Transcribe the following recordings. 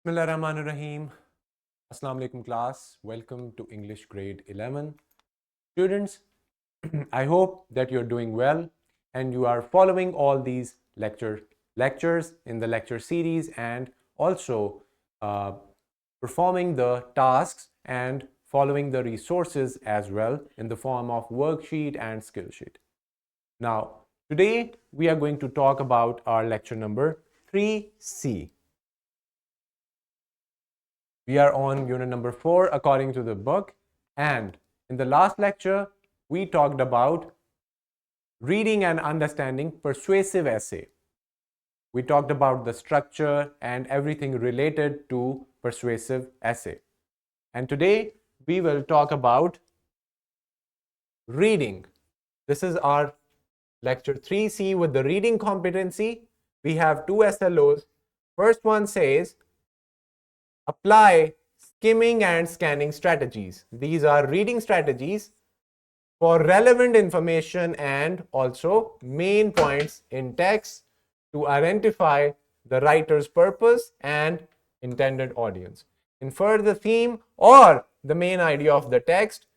Bismillahirrahmanirrahim. Assalamu alaikum class. Welcome to English grade 11. Students, I hope that you're doing well and you are following all these lectures in the lecture series and also performing the tasks and following the resources as well in the form of worksheet and skill sheet. Now, today we are going to talk about our lecture number 3C. We are on unit number 4 according to the book, and in the last lecture we talked about reading and understanding persuasive essay. We talked about the structure and everything related to persuasive essay. And today we will talk about reading. This is our lecture 3C with the reading competency. We have two SLOs. First one says apply skimming and scanning strategies. These are reading strategies for relevant information and also main points in text to identify the writer's purpose and intended audience. Infer the theme or the main idea of the text.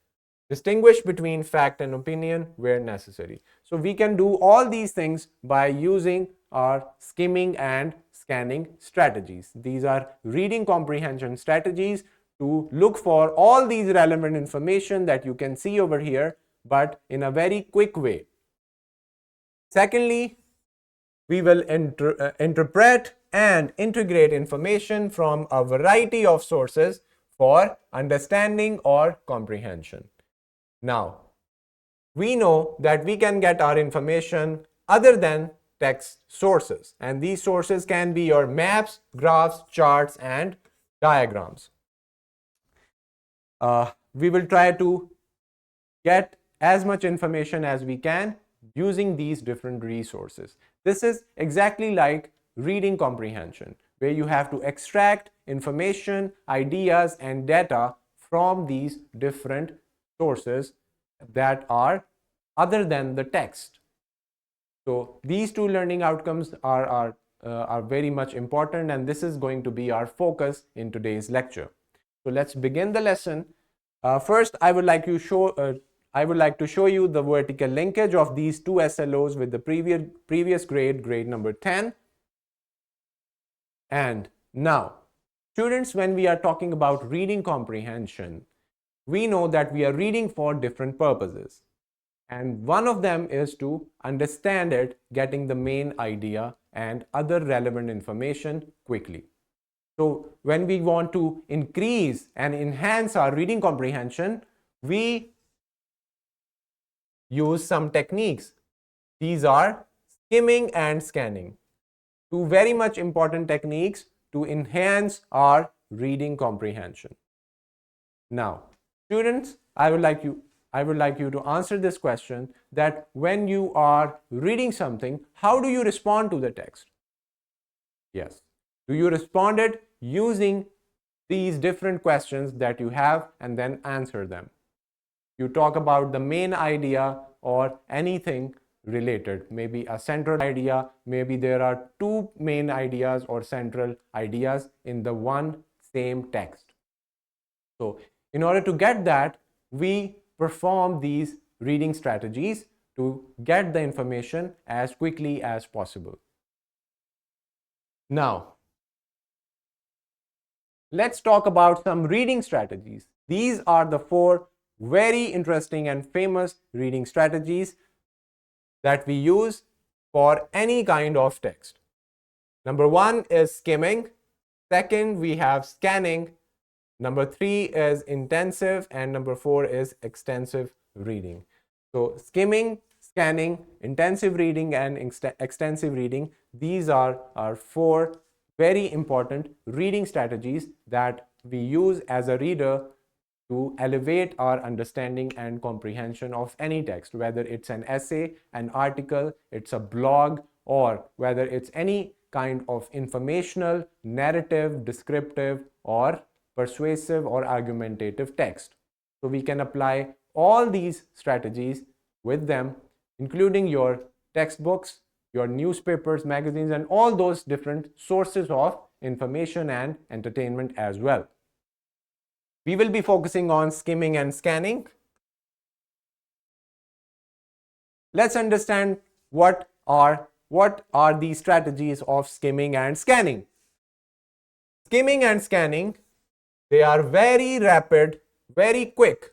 Distinguish between fact and opinion where necessary. So we can do all these things by using our skimming and scanning strategies. These are reading comprehension strategies to look for all these relevant information that you can see over here, but in a very quick way. Secondly, we will interpret and integrate information from a variety of sources for understanding or comprehension. Now, we know that we can get our information other than text sources, and these sources can be your maps, graphs, charts, and diagrams. We will try to get as much information as we can using these different resources. This is exactly like reading comprehension, where you have to extract information, ideas, and data from these different sources that are other than the text. So these two learning outcomes are very much important, and this is going to be our focus in today's lecture. So let's begin the lesson. First, I would like to show you the vertical linkage of these two SLOs with the previous grade number 10. And now, students, when we are talking about reading comprehension, we know that we are reading for different purposes. And one of them is to understand it, getting the main idea and other relevant information quickly. So when we want to increase and enhance our reading comprehension, we use some techniques. These are skimming and scanning. Two very much important techniques to enhance our reading comprehension. Now, students, I would like you to answer this question, that when you are reading something, how do you respond to the text? Yes. Do you respond it using these different questions that you have and then answer them? You talk about the main idea or anything related, maybe a central idea, maybe there are two main ideas or central ideas in the one same text. So in order to get that, we perform these reading strategies to get the information as quickly as possible. Now, let's talk about some reading strategies. These are the four very interesting and famous reading strategies that we use for any kind of text. Number 1 is skimming. Second, we have scanning. Number 3 is intensive, and number 4 is extensive reading. So skimming, scanning, intensive reading, and extensive reading, these are our four very important reading strategies that we use as a reader to elevate our understanding and comprehension of any text, whether it's an essay, an article, it's a blog, or whether it's any kind of informational, narrative, descriptive, or persuasive or argumentative text. So we can apply all these strategies with them, including your textbooks, your newspapers, magazines, and all those different sources of information and entertainment as well. We will be focusing on skimming and scanning. Let's understand what are the strategies of skimming and scanning. Skimming and scanning, they are very rapid, very quick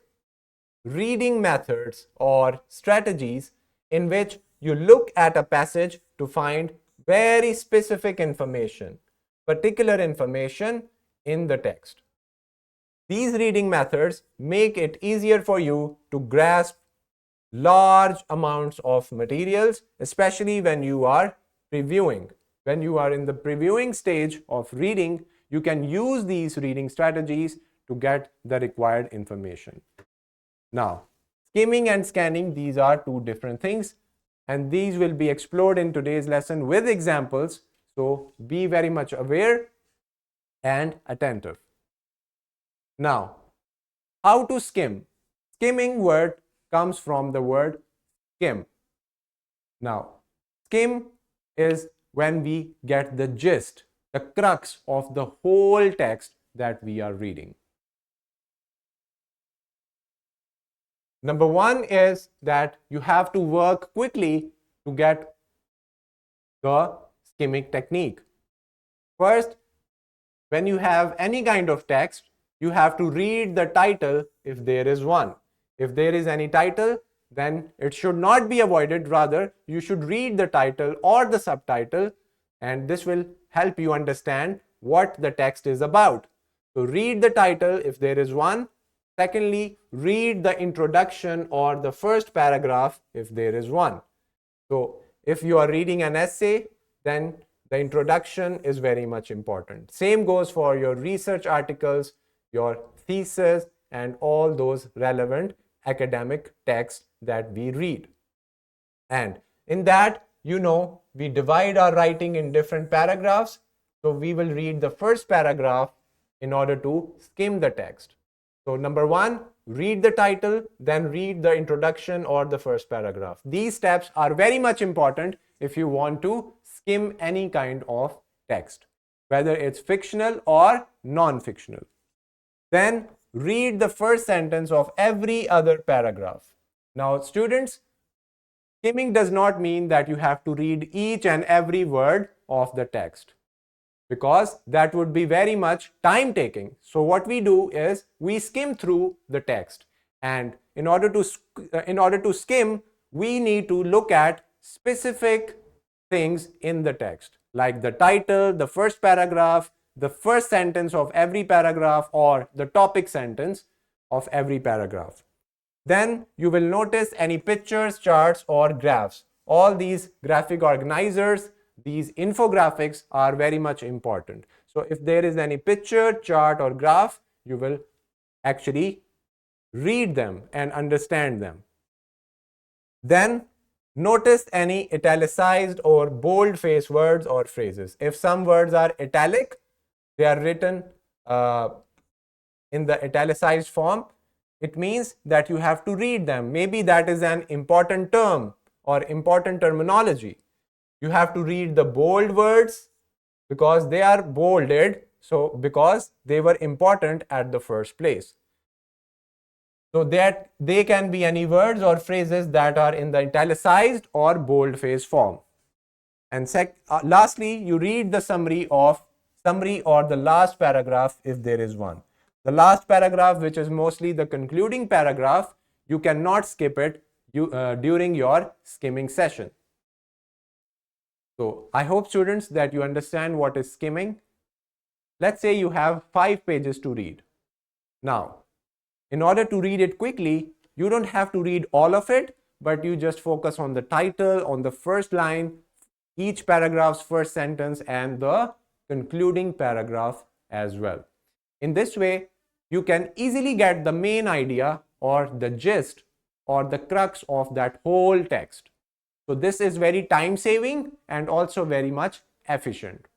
reading methods or strategies in which you look at a passage to find very specific information, particular information in the text. These reading methods make it easier for you to grasp large amounts of materials, especially when you are previewing. When you are in the previewing stage of reading, you can use these reading strategies to get the required information. Now, skimming and scanning, these are two different things, and these will be explored in today's lesson with examples. So be very much aware and attentive. Now, how to skim? Skimming word comes from the word skim. Now, skim is when we get the gist, the crux of the whole text that we are reading. Number one is that you have to work quickly to get the skimming technique. First, when you have any kind of text, you have to read the title if there is one. If there is any title, then it should not be avoided. Rather, you should read the title or the subtitle, and this will help you understand what the text is about. So read the title if there is one. Secondly, read the introduction or the first paragraph if there is one. So if you are reading an essay, then the introduction is very much important. Same goes for your research articles, your thesis, and all those relevant academic texts that we read. And in that, we divide our writing in different paragraphs. So we will read the first paragraph in order to skim the text. So number one, read the title, then read the introduction or the first paragraph. These steps are very much important if you want to skim any kind of text, whether it's fictional or non-fictional. Then read the first sentence of every other paragraph. Now, students, skimming does not mean that you have to read each and every word of the text, because that would be very much time taking. So what we do is we skim through the text, and in order to skim, we need to look at specific things in the text, like the title, the first paragraph, the first sentence of every paragraph, or the topic sentence of every paragraph. Then you will notice any pictures, charts, or graphs. All these graphic organizers, these infographics are very much important. So if there is any picture, chart, or graph, you will actually read them and understand them. Then notice any italicized or bold-faced words or phrases. If some words are italic, they are written in the italicized form, it means that you have to read them. Maybe that is an important term or important terminology. You have to read the bold words because they are bolded, so because they were important at the first place. So that they can be any words or phrases that are in the italicized or bold-faced form. And lastly, you read the summary or the last paragraph if there is one. The last paragraph, which is mostly the concluding paragraph, you cannot skip it during your skimming session. So I hope, students, that you understand what is skimming. Let's say you have 5 pages to read. Now, in order to read it quickly, you don't have to read all of it, but you just focus on the title, on the first line, each paragraph's first sentence, and the concluding paragraph as well. In this way, you can easily get the main idea or the gist or the crux of that whole text. So this is very time saving and also very much efficient.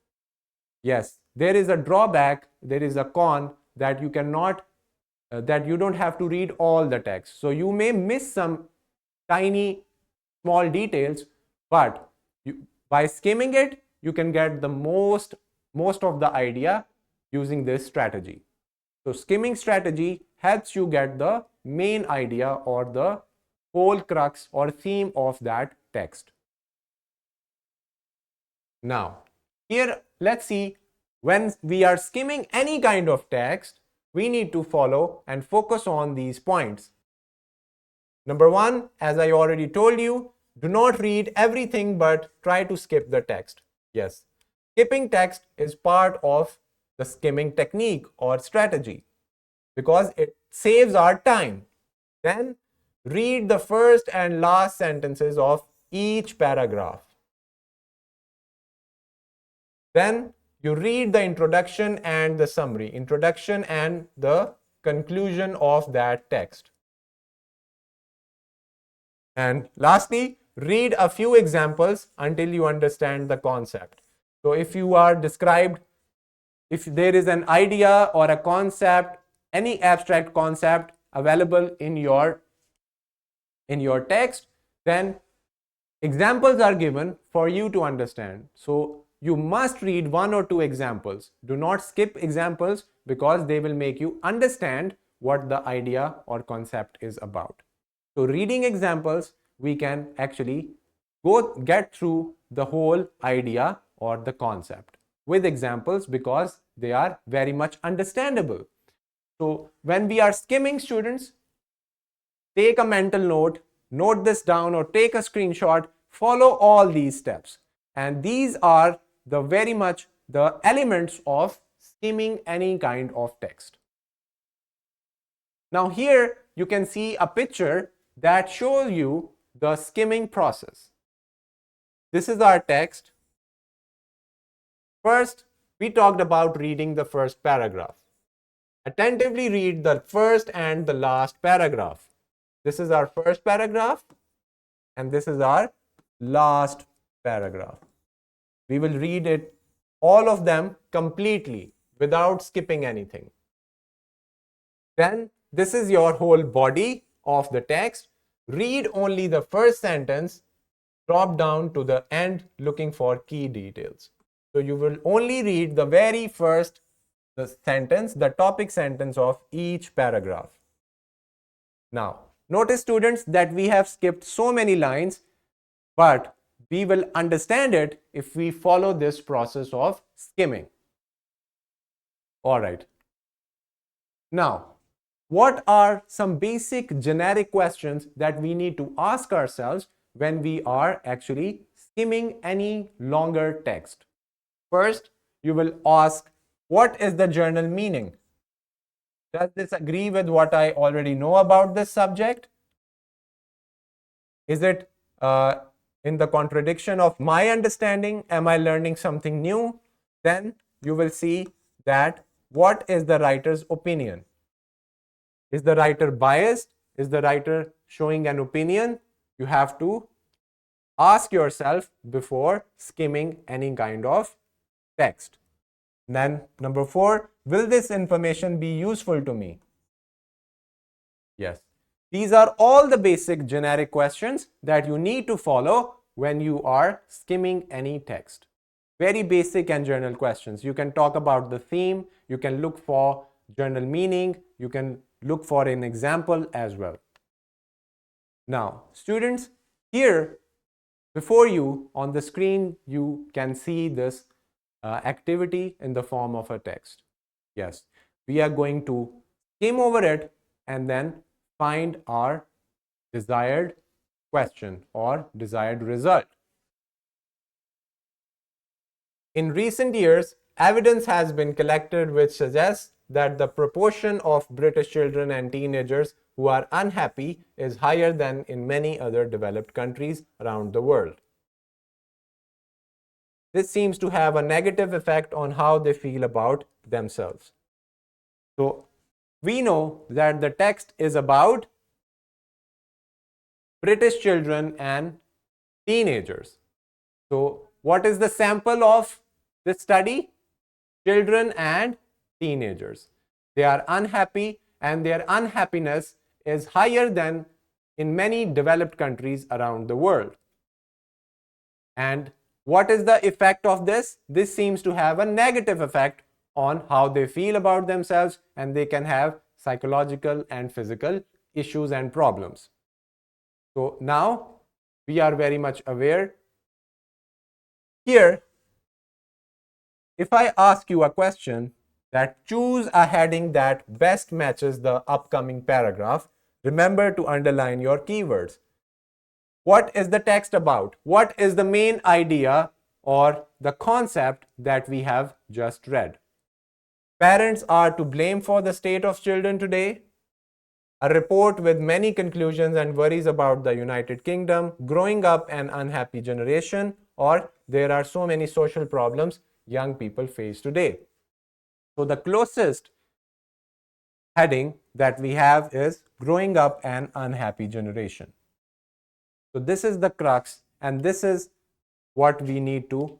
Yes, there is a drawback, there is a con that you cannot, that you don't have to read all the text. So you may miss some tiny small details, but By skimming it, you can get the most of the idea using this strategy. So skimming strategy helps you get the main idea or the whole crux or theme of that text. Now, here let's see, when we are skimming any kind of text, we need to follow and focus on these points. Number one, as I already told you, do not read everything but try to skip the text. Yes, skipping text is part of the skimming technique or strategy because it saves our time. Then read the first and last sentences of each paragraph. Then you read the introduction and the summary, introduction and the conclusion of that text. And lastly, read a few examples until you understand the concept. So if you are described, if there is an idea or a concept, any abstract concept available in your text, then examples are given for you to understand. So you must read one or two examples. Do not skip examples because they will make you understand what the idea or concept is about. So reading examples, we can actually get through the whole idea or the concept with examples because they are very much understandable. So when we are skimming, students, take a mental note, note this down or take a screenshot, follow all these steps. And these are the very much the elements of skimming any kind of text. Now here you can see a picture that shows you the skimming process. This is our text. First, we talked about reading the first paragraph. Attentively read the first and the last paragraph. This is our first paragraph and this is our last paragraph. We will read it, all of them completely without skipping anything. Then this is your whole body of the text. Read only the first sentence, drop down to the end looking for key details. So you will only read the very first sentence, the topic sentence of each paragraph. Now, notice students that we have skipped so many lines, but we will understand it if we follow this process of skimming. All right. Now, what are some basic generic questions that we need to ask ourselves when we are actually skimming any longer text? First, you will ask, what is the journal meaning? Does this agree with what I already know about this subject? Is it in the contradiction of my understanding? Am I learning something new? Then you will see that what is the writer's opinion? Is the writer biased? Is the writer showing an opinion? You have to ask yourself before skimming any kind of text. Then number 4, will this information be useful to me? Yes. These are all the basic generic questions that you need to follow when you are skimming any text. Very basic and general questions. You can talk about the theme, you can look for journal meaning, you can look for an example as well. Now, students, here before you on the screen, you can see this activity in the form of a text. Yes, we are going to skim over it and then find our desired question or desired result. In recent years, evidence has been collected which suggests that the proportion of British children and teenagers who are unhappy is higher than in many other developed countries around the world. This seems to have a negative effect on how they feel about themselves. So we know that the text is about British children and teenagers. So what is the sample of this study? Children and teenagers. They are unhappy and their unhappiness is higher than in many developed countries around the world. And What is the effect of this? This seems to have a negative effect on how they feel about themselves, and they can have psychological and physical issues and problems. So now we are very much aware. Here, if I ask you a question that choose a heading that best matches the upcoming paragraph, remember to underline your keywords. What is the text about? What is the main idea or the concept that we have just read? Parents are to blame for the state of children today. A report with many conclusions and worries about the United Kingdom, growing up an unhappy generation, or there are so many social problems young people face today. So the closest heading that we have is growing up an unhappy generation. So this is the crux, and this is what we need to,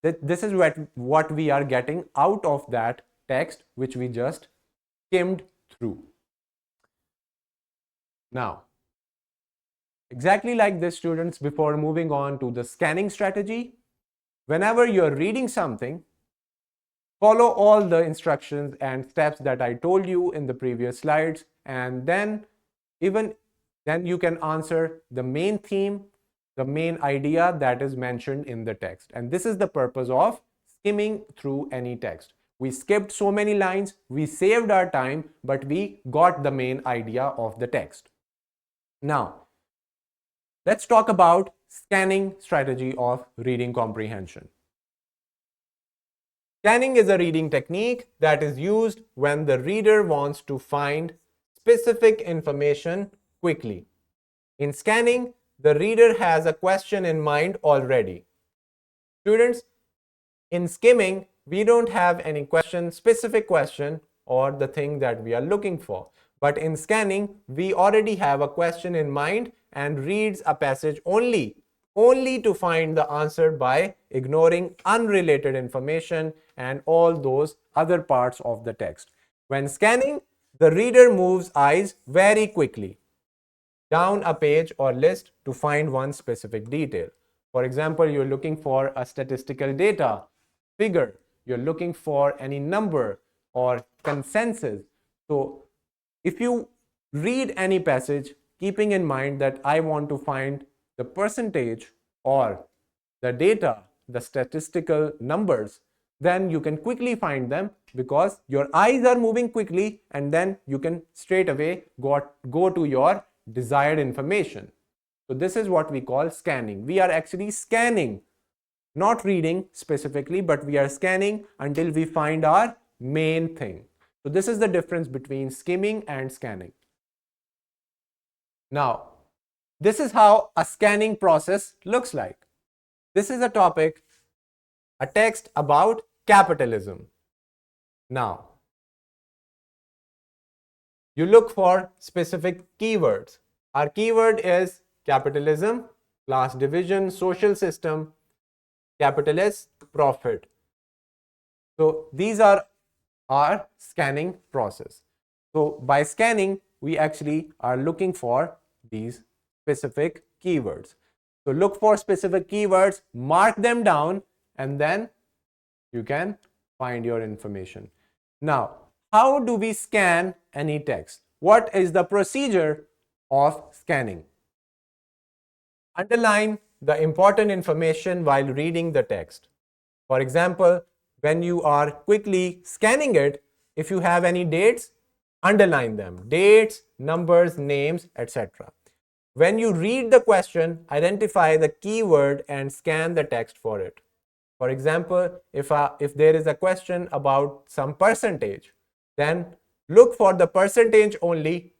this is what we are getting out of that text which we just skimmed through. Now, exactly like this, students, before moving on to the scanning strategy, whenever you're reading something, follow all the instructions and steps that I told you in the previous slides, and then you can answer the main theme, the main idea that is mentioned in the text. And this is the purpose of skimming through any text. We skipped so many lines, we saved our time, but we got the main idea of the text. Now, let's talk about scanning strategy of reading comprehension. Scanning is a reading technique that is used when the reader wants to find specific information quickly. In scanning, the reader has a question in mind already. Students, in skimming, we don't have any specific question or the thing that we are looking for. But in scanning, we already have a question in mind and reads a passage only to find the answer by ignoring unrelated information and all those other parts of the text. When scanning, the reader moves eyes very quickly down a page or list to find one specific detail. For example, you're looking for a statistical data, figure, you're looking for any number or consensus. So if you read any passage, keeping in mind that I want to find the percentage or the data, the statistical numbers, then you can quickly find them because your eyes are moving quickly, and then you can straight away go to your desired information. So this is what we call scanning. We are actually scanning, not reading specifically, but we are scanning until we find our main thing. So this is the difference between skimming and scanning. Now, this is how a scanning process looks like. This is a topic, a text about capitalism. Now, you look for specific keywords. Our keyword is capitalism, class division, social system, capitalist, profit. So these are our scanning process. So by scanning, we actually are looking for these specific keywords. So look for specific keywords, mark them down, and then you can find your information. Now, how do we scan any text? What is the procedure of scanning? Underline the important information while reading the text. For example, when you are quickly scanning it, if you have any dates, underline them. Dates, numbers, names, etc. When you read the question, identify the keyword and scan the text for it. For example, if there is a question about some percentage, then look for the percentage only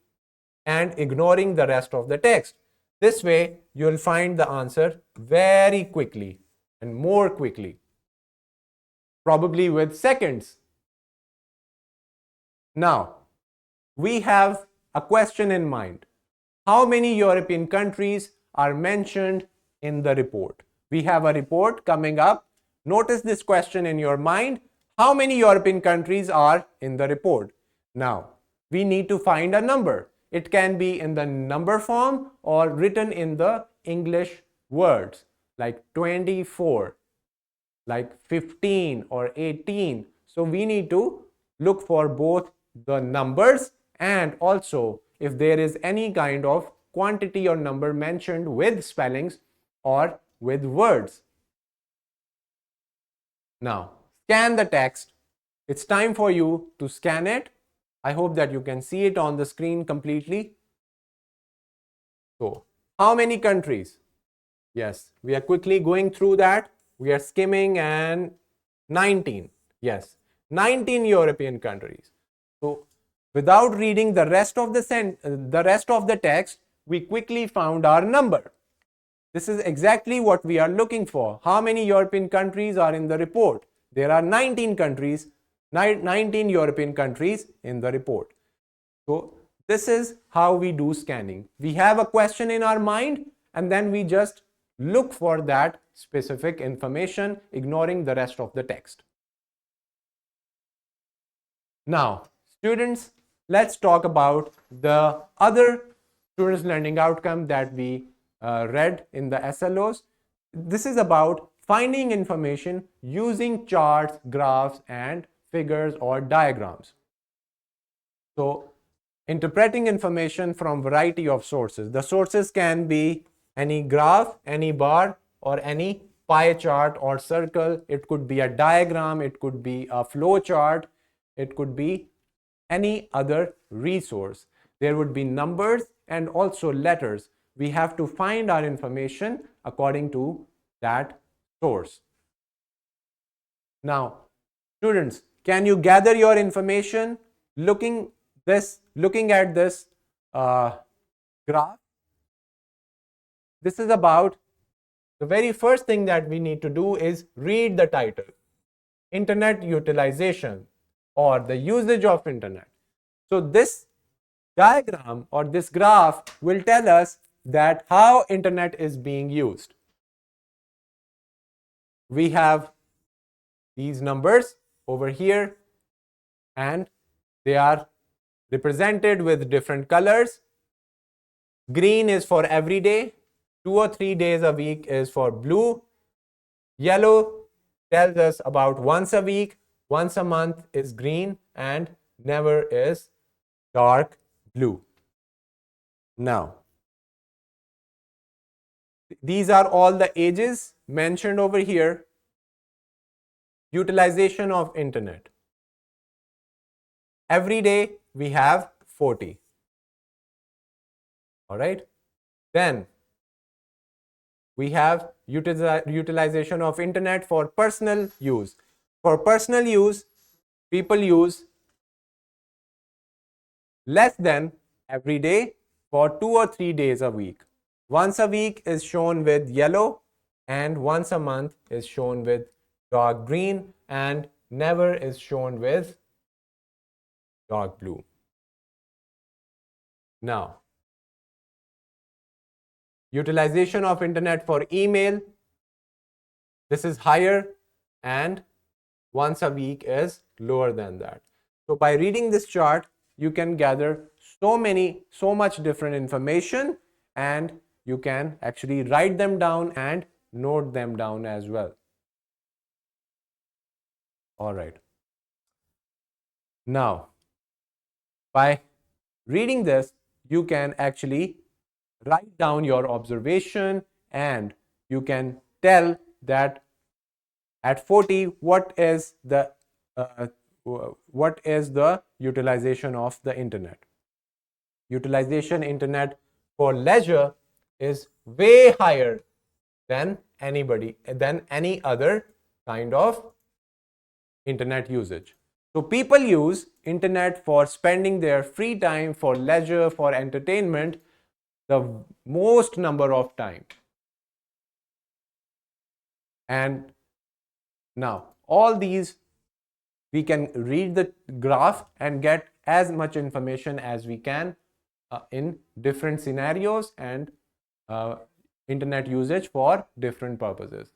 and ignoring the rest of the text. This way, you'll find the answer very quickly and more quickly, probably with seconds. Now, we have a question in mind. How many European countries are mentioned in the report? We have a report coming up. Notice this question in your mind. How many European countries are in the report? Now, we need to find a number. It can be in the number form or written in the English words like 24, like 15 or 18. So we need to look for both the numbers and also if there is any kind of quantity or number mentioned with spellings or with words. Now, scan the text. It's time for you to scan it. I hope that you can see it on the screen completely. So, how many countries? Yes, we are quickly going through that. We are skimming and 19. Yes, 19 European countries. So, without reading the rest of the text, we quickly found our number. This is exactly what we are looking for. How many European countries are in the report? There are 19 countries, 19 European countries in the report. So this is how we do scanning. We have a question in our mind and then we just look for that specific information, ignoring the rest of the text. Now, students, let's talk about the other students learning outcome that we read in the SLOs. This is about finding information using charts, graphs, and figures or diagrams. So, interpreting information from variety of sources. The sources can be any graph, any bar, or any pie chart or circle. It could be a diagram, it could be a flow chart, it could be any other resource. There would be numbers and also letters. We have to find our information according to that source. Now, students, can you gather your information looking at this graph? This is about the very first thing that we need to do is read the title, Internet Utilization or the usage of Internet. So this diagram or this graph will tell us that how Internet is being used. We have these numbers over here and they are represented with different colors. Green is for every day, 2 or 3 days a week is for blue. Yellow tells us about once a week, once a month is green, and never is dark blue. Now, these are all the ages mentioned over here. Utilization of internet. Every day we have 40. All right. Then we have utilization of internet for personal use. For personal use, people use less than every day for 2 or 3 days a week. Once a week is shown with yellow and once a month is shown with dark green and never is shown with dark blue. Now, utilization of internet for email, this is higher and once a week is lower than that. So by reading this chart, you can gather so much different information and you can actually write them down and note them down as well. All right. Now, by reading this, you can actually write down your observation and you can tell that at 40 what is the utilization of the internet. Utilization internet for leisure is way higher than any other kind of internet usage. So people use internet for spending their free time, for leisure, for entertainment, the most number of time. And now all these, we can read the graph and get as much information as we can in different scenarios and internet usage for different purposes.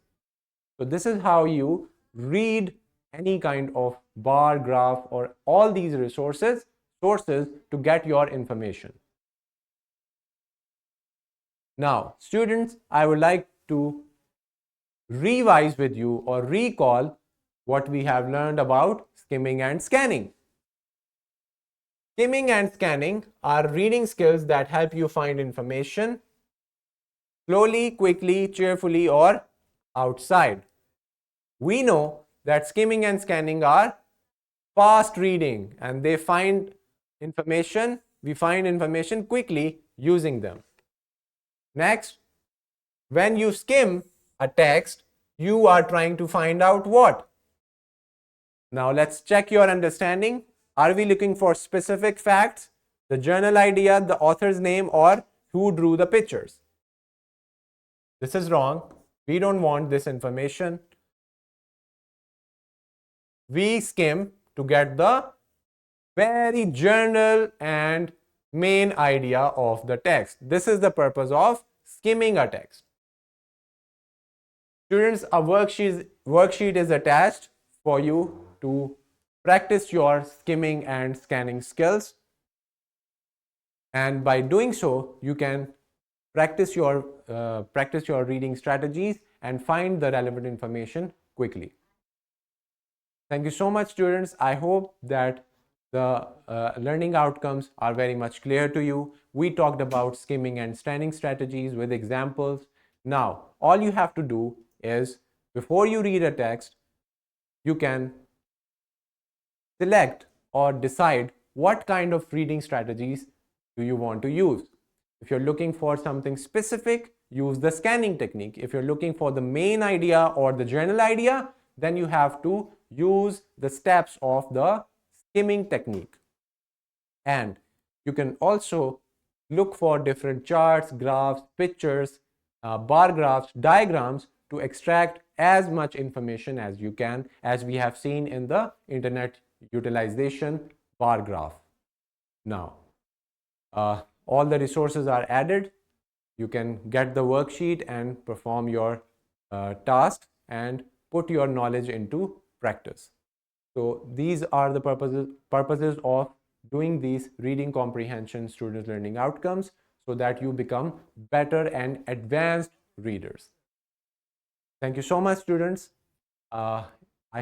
So this is how you read any kind of bar, graph, or all these sources to get your information. Now, students, I would like to revise with you or recall what we have learned about skimming and scanning. Skimming and scanning are reading skills that help you find information slowly, quickly, cheerfully, or outside. We know that skimming and scanning are fast reading and we find information quickly using them. Next, when you skim a text, you are trying to find out what? Now let's check your understanding. Are we looking for specific facts, the journal idea, the author's name, or who drew the pictures? This is wrong. We don't want this information. We skim to get the very general and main idea of the text. This is the purpose of skimming a text. Students, a worksheet is attached for you to practice your skimming and scanning skills. And by doing so, you can practice your reading strategies and find the relevant information quickly. Thank you so much, students. I hope that the learning outcomes are very much clear to you. We talked about skimming and scanning strategies with examples. Now, all you have to do is, before you read a text, you can select or decide what kind of reading strategies do you want to use. If you're looking for something specific, use the scanning technique. If you're looking for the main idea or the general idea, then you have to use the steps of the skimming technique. And you can also look for different charts, graphs, pictures, bar graphs, diagrams to extract as much information as you can, as we have seen in the internet utilization bar graph. Now, all the resources are added. You can get the worksheet and perform your task and put your knowledge into practice. So these are the purposes of doing these reading comprehension student learning outcomes, so that you become better and advanced readers. Thank you so much, students. I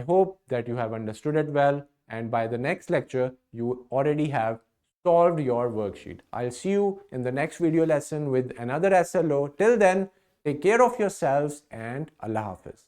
hope that you have understood it well, and by the next lecture, you already have solved your worksheet. I'll see you in the next video lesson with another SLO. Till then, take care of yourselves and Allah Hafiz.